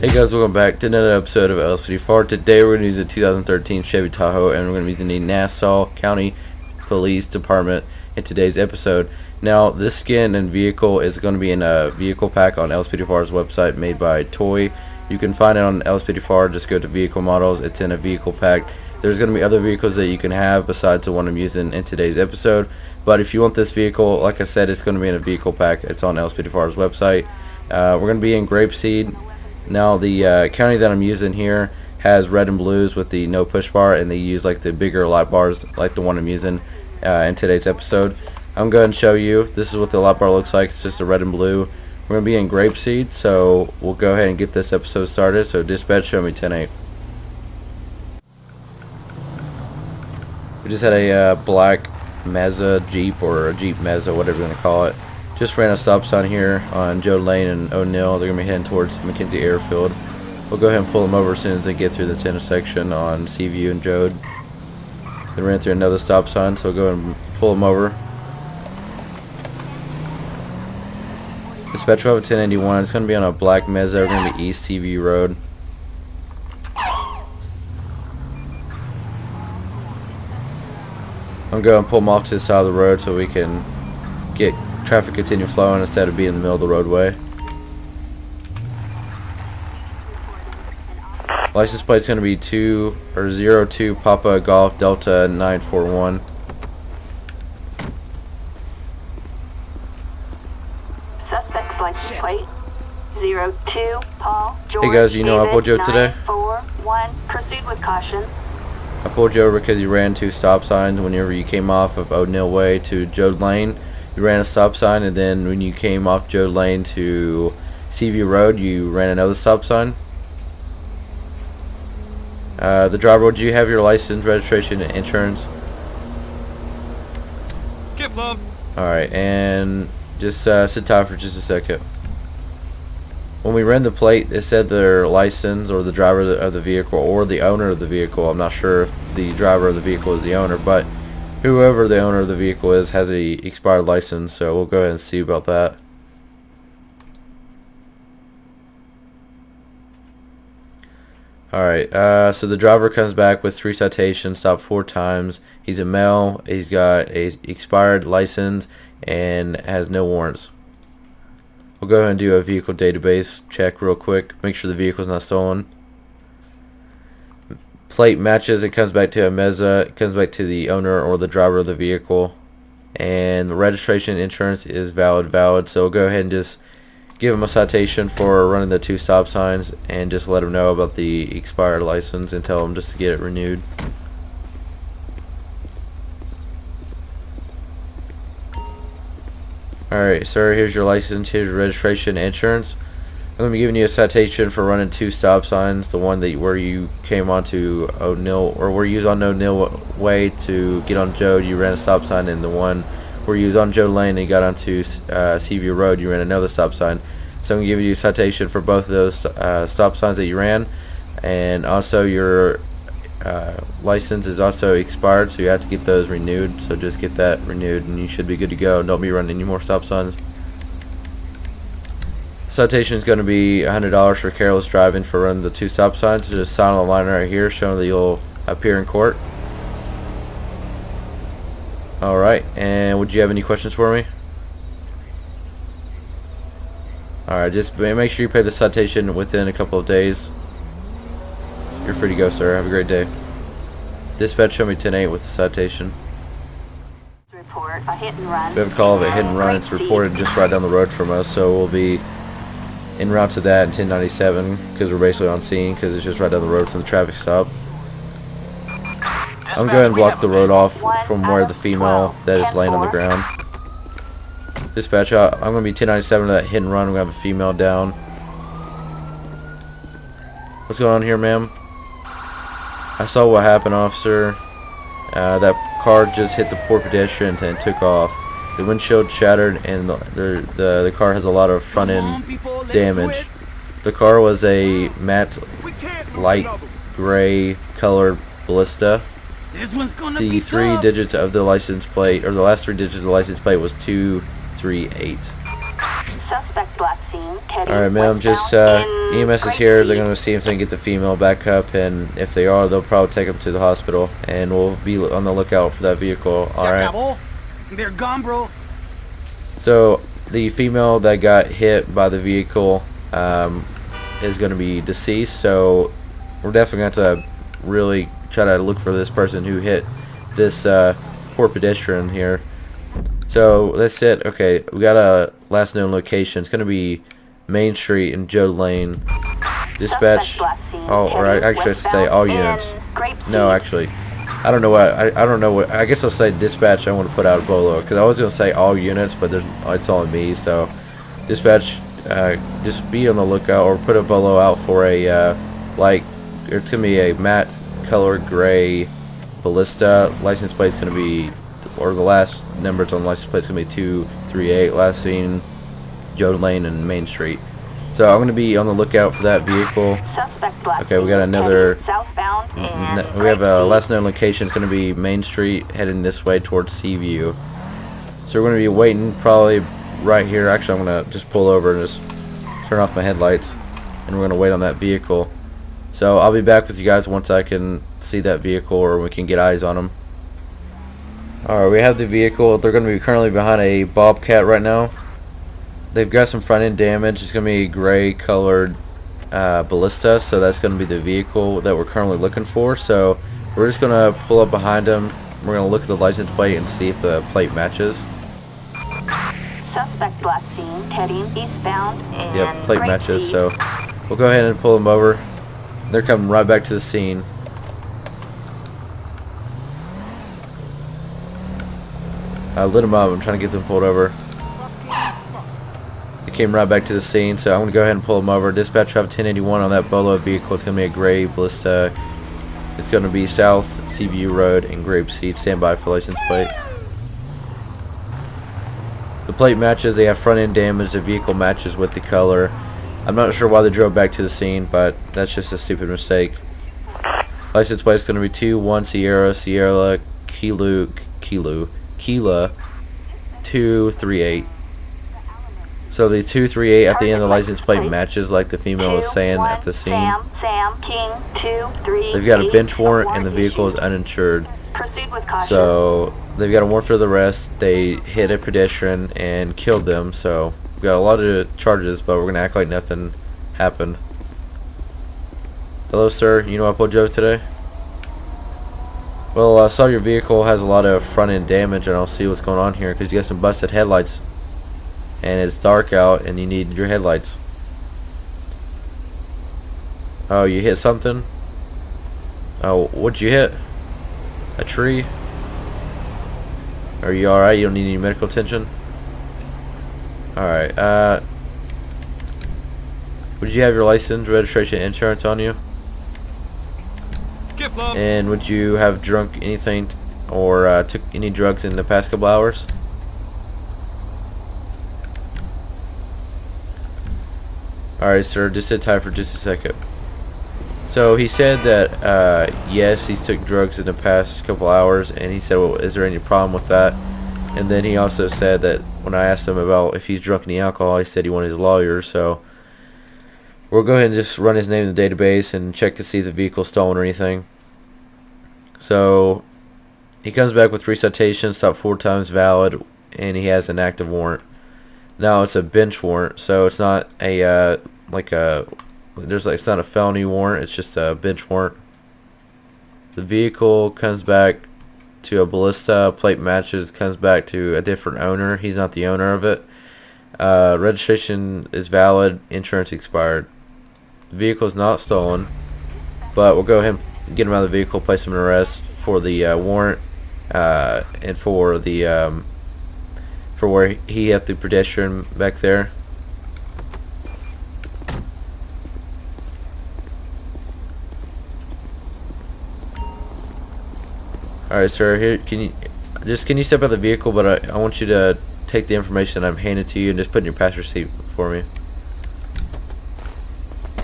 Hey guys, welcome back to another episode of LSPDFR. Today we're going to use a 2013 Chevy Tahoe and we're going to be using the Nassau County Police Department in today's episode. Now this skin and vehicle is going to be in a vehicle pack on LSPDFR's website made by Toy. You can find it on LSPDFR, just go to vehicle models, it's in a vehicle pack. There's going to be other vehicles that you can have besides the one I'm using in today's episode. But if you want this vehicle, like I said, it's going to be in a vehicle pack. It's on LSPDFR's website. We're going to be in grapeseed. Now the county that I'm using here has red and blues with the no push bar, and they use like the bigger light bars like the one I'm using in today's episode. I'm going to show you. This is what the light bar looks like. It's just a red and blue. We're going to be in grapeseed, so we'll go ahead and get this episode started. So dispatch, show me 10-8. We just had a black Mazda Jeep, or a Jeep Mazda, whatever you want to call it. Just ran a stop sign here on Joe Lane and O'Neill. They're going to be heading towards McKenzie Airfield. We'll go ahead and pull them over as soon as they get through this intersection on Seaview and Jode. They ran through another stop sign, so we'll go ahead and pull them over. Dispatch, we have a 1081. It's going to be on a black Mazda. We're going to be East Seaview Road. I'm going to pull them off to the side of the road so we can get traffic continue flowing instead of being in the middle of the roadway. License plate's going to be 02 Papa Golf Delta 941. Suspect's license plate 02 Paul George. Hey guys, you know I pulled you over today? 941. Proceed with caution. I pulled you over because you ran two stop signs whenever you came off of O'Neill Way to Jode Lane. You ran a stop sign, and then when you came off Jode Lane to Seaview Road, you ran another stop sign. The driver, would you have your license, registration, and insurance? Alright, and just sit tight for just a second. When we ran the plate, it said their license, or the driver of the vehicle, or the owner of the vehicle. I'm not sure if the driver of the vehicle is the owner, but whoever the owner of the vehicle is has a expired license, so we'll go ahead and see about that. Alright, so the driver comes back with 3 citations, stopped 4 times. He's a male, he's got a expired license, and has no warrants. We'll go ahead and do a vehicle database check real quick, make sure the vehicle's not stolen. Plate matches, it comes back to a Mazda, it comes back to the owner or the driver of the vehicle, and the registration insurance is valid, so we'll go ahead and just give them a citation for running the 2 stop signs and just let them know about the expired license and tell them just to get it renewed. Alright sir, here's your license, here's your registration and insurance. I'm going to be giving you a citation for running 2 stop signs. The one that where you came onto O'Neill, or where you was on O'Neill Way to get on Jode, you ran a stop sign, and the one where you was on Jode Lane and you got onto Seaview Road, you ran another stop sign. So I'm going to give you a citation for both of those stop signs that you ran, and also your license is also expired, so you have to get those renewed. So just get that renewed and you should be good to go. Don't be running any more stop signs. Citation is going to be $100 for careless driving for running the 2 stop signs. So just sign on the line right here showing that you'll appear in court. Alright, and would you have any questions for me? Alright, just make sure you pay the citation within a couple of days. You're free to go, sir. Have a great day. Dispatch, show me 10-8 with the citation. Report a hit and run. We have a call of a hit and run. It's reported just right down the road from us, so we'll be en route to that in 1097 because we're basically on scene because it's just right down the road from the traffic stop. I'm going to block the road off from where the female that is laying on the ground. Dispatch, I'm going to be 1097 to that hit and run. We're going to have a female down. What's going on here, ma'am? I saw what happened, officer. That car just hit the poor pedestrian and took off. The windshield shattered and the car has a lot of front end damage. The car was a matte light gray colored Ballista. The 3 digits of the license plate, or the last 3 digits of the license plate, was 238. Suspect black scene. Alright, ma'am, just EMS is here. They're going to see if they can get the female back up, and if they are, they'll probably take them to the hospital, and we'll be on the lookout for that vehicle. Alright. They're gone, bro. So, the female that got hit by the vehicle is going to be deceased, so we're definitely going to have to really try to look for this person who hit this poor pedestrian here. So that's it. Okay, we got a last known location. It's going to be Main Street and Joe Lane. Dispatch. Oh, or actually I should say all units. No, actually, I don't know what. I don't know what. I guess I'll say dispatch. I want to put out a bolo because I was going to say all units, but it's all me. So dispatch, just be on the lookout or put a bolo out for a like. It's going to be a matte color gray Ballista. License plate's going to be, or the last numbers on the license plate's going to be 238. Last seen Joe Lane and Main Street. So I'm going to be on the lookout for that vehicle. Okay, we got another. We have a last known location. It's going to be Main Street, heading this way towards Seaview. So we're going to be waiting probably right here. Actually, I'm going to just pull over and just turn off my headlights, and we're going to wait on that vehicle. So I'll be back with you guys once I can see that vehicle or we can get eyes on them. Alright, we have the vehicle. They're going to be currently behind a Bobcat right now. They've got some front end damage. It's going to be a gray colored Ballista, so that's going to be the vehicle that we're currently looking for. So we're just going to pull up behind them. We're going to look at the license plate and see if the plate matches. Suspect last seen heading eastbound. Yep, plate matches, so we'll go ahead and pull them over. They're coming right back to the scene. I lit them up. I'm trying to get them pulled over. They came right back to the scene, so I'm going to go ahead and pull them over. Dispatch have 1081 on that Bolo vehicle. It's going to be a gray Ballista. It's going to be South Seaview Road and Grapeseed. Stand by for license plate. The plate matches. They have front end damage. The vehicle matches with the color. I'm not sure why they drove back to the scene, but that's just a stupid mistake. License plate is going to be 21 Sierra Kilo 238. So the 238 at the end of the license plate matches like the female was saying at the scene. They've got a bench warrant and the vehicle is uninsured. So they've got a warrant for the arrest. They hit a pedestrian and killed them. So we've got a lot of charges, but we're going to act like nothing happened. Hello, sir. You know I pulled you over today? Well, I saw your vehicle has a lot of front end damage, and I'll see what's going on here because you got some busted headlights. And it's dark out and you need your headlights. Oh, you hit something? Oh, what'd you hit? A tree? Are you alright? You don't need any medical attention? Alright, would you have your license, registration, insurance on you? And would you have drunk anything or took any drugs in the past couple hours? Alright, sir, just sit tight for just a second. So he said that yes, he took drugs in the past couple hours, and he said, well, is there any problem with that? And then he also said that when I asked him about if he's drunk any alcohol, he said he wanted his lawyer. So we'll go ahead and just run his name in the database and check to see if the vehicle's stolen or anything. So he comes back with 3 citations, stopped 4 times, valid, and he has an active warrant. Now it's a bench warrant, so it's not a it's not a felony warrant. It's just a bench warrant. The vehicle comes back to a Ballista, plate matches, comes back to a different owner. He's not the owner of it. Registration is valid, insurance expired. The vehicle is not stolen, but we'll go ahead and get him out of the vehicle, place him in arrest for the warrant and for the for where he hit the pedestrian back there. Alright, sir, here can you step out of the vehicle, but I want you to take the information that I'm handing to you and just put in your passenger seat for me.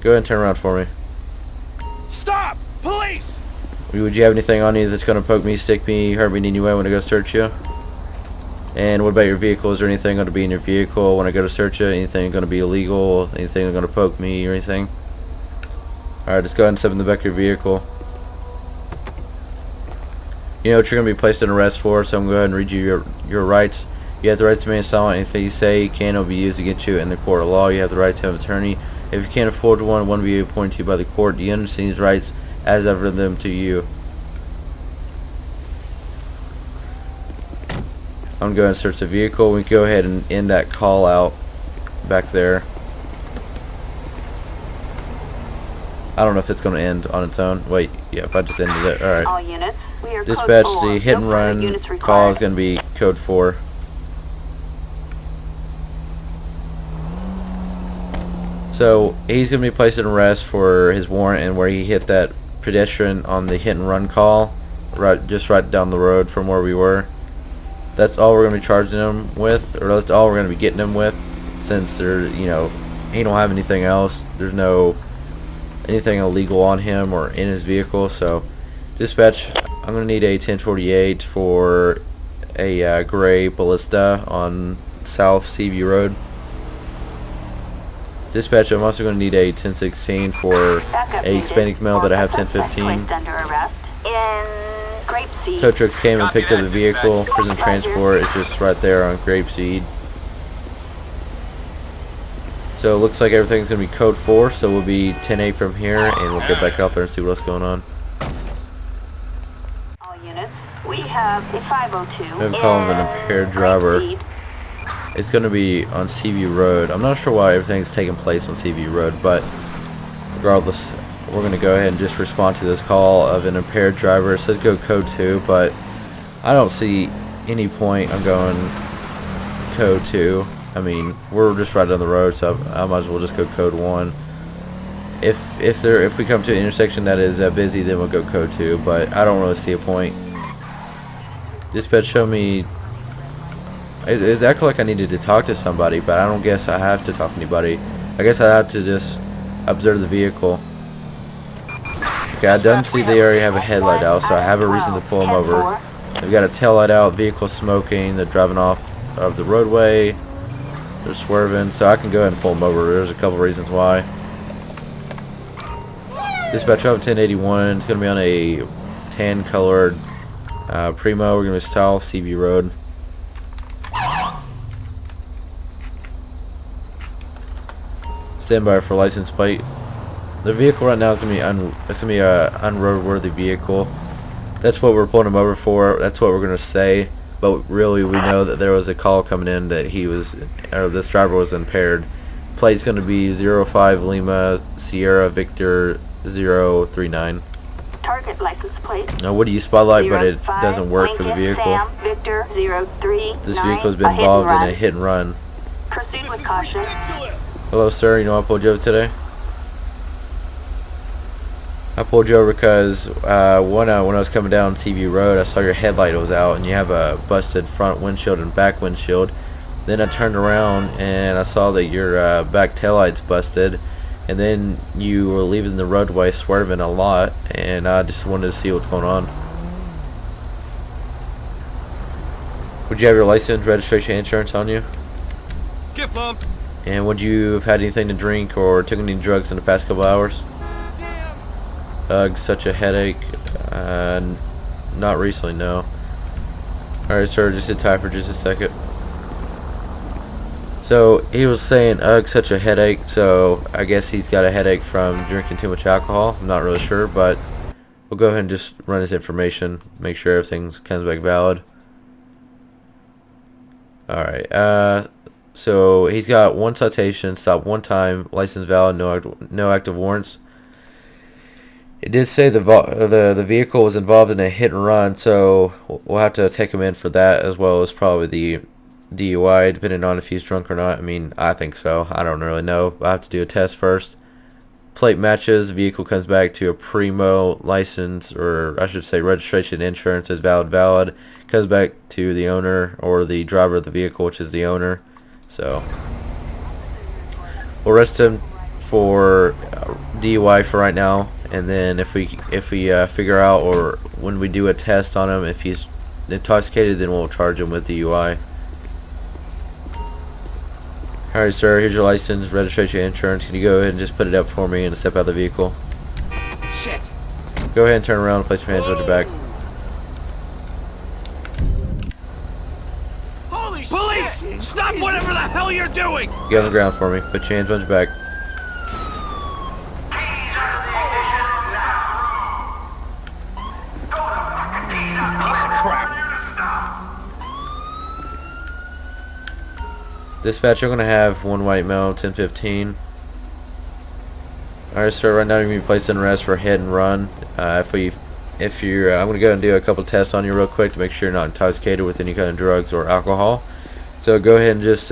Go ahead and turn around for me. Stop! Police! Would you have anything on you that's going to poke me, stick me, hurt me in any way when I go search you? And what about your vehicle? Is there anything going to be in your vehicle when I go to search it? Anything going to be illegal? Anything going to poke me or anything? Alright, just go ahead and step in the back of your vehicle. You know what you're going to be placed in arrest for, so I'm going to go ahead and read you your rights. You have the right to remain silent. Anything you say can or be used against you in the court of law. You have the right to have an attorney. If you can't afford one will be appointed to you by the court. Do you understand these rights as I've read them to you? I'm going to go ahead and search the vehicle. We can go ahead and end that call out back there. I don't know if it's going to end on its own. Wait, yeah, if I just ended it. Alright. All units, we are Dispatch, code 4. the hit and No further run units call required. is going to be code 4. So he's going to be placed in arrest for his warrant and where he hit that pedestrian on the hit and run call, just right down the road from where we were. That's all we're going to be charging him with, or that's all we're going to be getting him with, since there, he don't have anything else. There's no anything illegal on him or in his vehicle. So, dispatch, I'm going to need a 1048 for a gray Ballista on South Seaview Road. Dispatch, I'm also going to need a 1016 for Backup a needed. Hispanic male that I have Suspect 1015. placed under arrest in Grapeseed. Tow trucks came and picked up the vehicle. Prison transport is just right there on Grapeseed. So it looks like everything's going to be code 4, so we'll be 10-8 from here, and we'll get back out there and see what else going on. All units, we have a 502. I'm calling an impaired driver. Grapeseed. It's going to be on Seaview Road. I'm not sure why everything's taking place on Seaview Road, but regardless, we're going to go ahead and just respond to this call of an impaired driver. It says go code 2, but I don't see any point on going code 2. I mean, we're just right down the road, so I might as well just go code 1. If we come to an intersection that is busy, then we'll go code 2, but I don't really see a point. Dispatch, show me. It's acting like I needed to talk to somebody, but I don't guess I have to talk to anybody. I guess I have to just observe the vehicle. Okay, I don't see the area have a headlight out, so I have a reason to pull them over. They've got a tail light out, vehicle smoking, they're driving off of the roadway, they're swerving, so I can go ahead and pull them over. There's a couple reasons why. Dispatch, I have 1081, it's going to be on a tan colored Primo. We're going to be south Seaview Road. Stand by for license plate. The vehicle right now is going to be a unroadworthy vehicle. That's what we're pulling him over for. That's what we're going to say. But really, we know that there was a call coming in that this driver was impaired. Plate's going to be 05 Lima Sierra Victor 039. Target license plate. Now, what do you spotlight? But it doesn't work for the vehicle. Sam Victor 039. This vehicle has been involved in a hit and run. Proceed with caution. Hello, sir. You know I pulled you over today? I pulled you over because when I was coming down TV Road, I saw your headlight was out and you have a busted front windshield and back windshield. Then I turned around and I saw that your back taillight's busted, and then you were leaving the roadway swerving a lot, and I just wanted to see what's going on. Would you have your license, registration, insurance on you? Get bumped. And would you have had anything to drink or took any drugs in the past couple hours? Ugh, such a headache. Not recently, no. Alright, sir, just sit tight for just a second. So, he was saying, ugh, such a headache, so I guess he's got a headache from drinking too much alcohol. I'm not really sure, but we'll go ahead and just run his information, make sure everything comes back valid. Alright, so he's got one citation, stopped one time, license valid, no active warrants. It did say the vehicle was involved in a hit and run, so we'll have to take him in for that, as well as probably the DUI, depending on if he's drunk or not. I mean, I think so. I don't really know. I have to do a test first. Plate matches, vehicle comes back to a Primo, license, or I should say registration, insurance is valid. Comes back to the owner or the driver of the vehicle, which is the owner. So we'll arrest him for DUI for right now, and then if we figure out, or when we do a test on him, if he's intoxicated, then we'll charge him with DUI. Alright, sir, here's your license, registration, insurance. Can you go ahead and just put it up for me and step out of the vehicle? Shit. Go ahead and turn around and place your hands on your back. Holy Police! Shit. Stop whatever the hell you're doing! Get on the ground for me. Put your hands on your back. Piece of crap. Dispatch, you're going to have one white male, 1015. Alright, sir, right now you're going to be placed in arrest for hit and run. I'm going to go and do a couple tests on you real quick to make sure you're not intoxicated with any kind of drugs or alcohol. So go ahead and just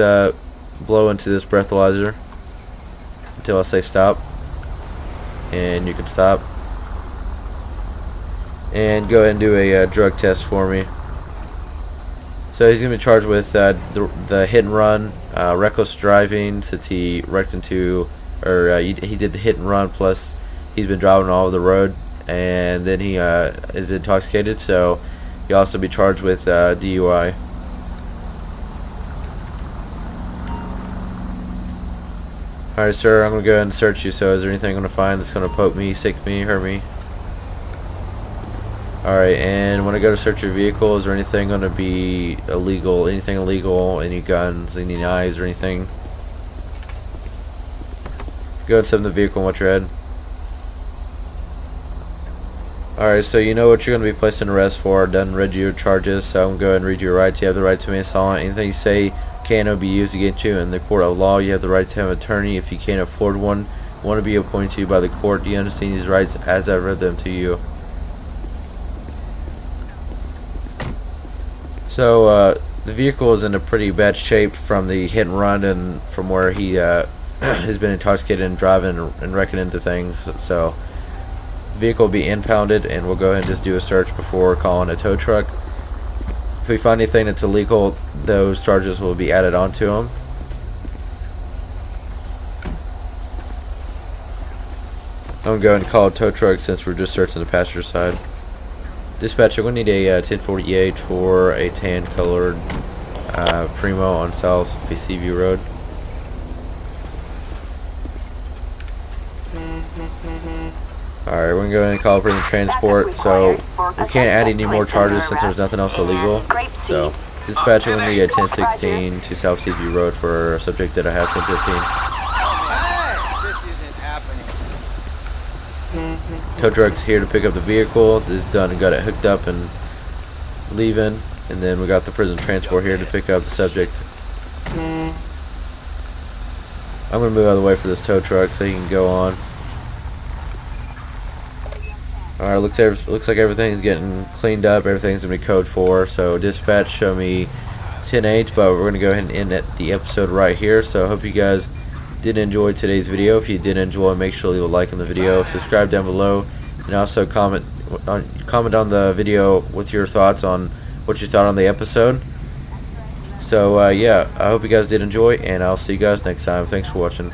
blow into this breathalyzer until I say stop. And you can stop. And go ahead and do a drug test for me. So he's going to be charged with the hit and run, reckless driving, since he wrecked into, or he did the hit and run, plus he's been driving all over the road, and then he is intoxicated, so he'll also be charged with DUI. Alright, sir, I'm going to go ahead and search you. So is there anything I'm going to find that's going to poke me, sick me, hurt me? Alright, and when I go to search your vehicle, is there anything going to be illegal, any guns, any knives or anything? Go ahead and step in the vehicle and watch your head. Alright, so you know what you're going to be placed in arrest for. Done read your charges, so I'm going to go ahead and read your rights. You have the right to remain silent. Anything you say can be used against you in the court of law. You have the right to have an attorney if you can't afford one. Want to be appointed to you by the court. Do you understand these rights as I read them to you? So the vehicle is in a pretty bad shape from the hit and run, and from where he has been intoxicated and driving and wrecking into things. So the vehicle will be impounded, and we'll go ahead and just do a search before calling a tow truck. If we find anything that's illegal, those charges will be added onto them. I'm going to go ahead and call a tow truck since we're just searching the passenger side. Dispatch, we're going to need a 1048 for a tan colored Primo on South Seaview Road. Alright, we're going to go ahead and call prison transport. So we can't add any more charges since there's nothing else illegal. So dispatch, we're going to need a 1016 to South Seaview Road for a subject that I have 1015. This isn't happening. Tow truck's here to pick up the vehicle. It's done and got it hooked up and leaving. And then we got the prison transport here to pick up the subject. I'm going to move out of the way for this tow truck so he can go on. Alright, looks like everything's getting cleaned up. Everything's going to be code 4. So dispatch, show me 10-8, but we're going to go ahead and end the episode right here. So I hope you guys did enjoy today's video. If you did enjoy, make sure you leave a like on the video, subscribe down below, and also comment on the video with your thoughts on what you thought on the episode. So yeah, I hope you guys did enjoy, and I'll see you guys next time. Thanks for watching.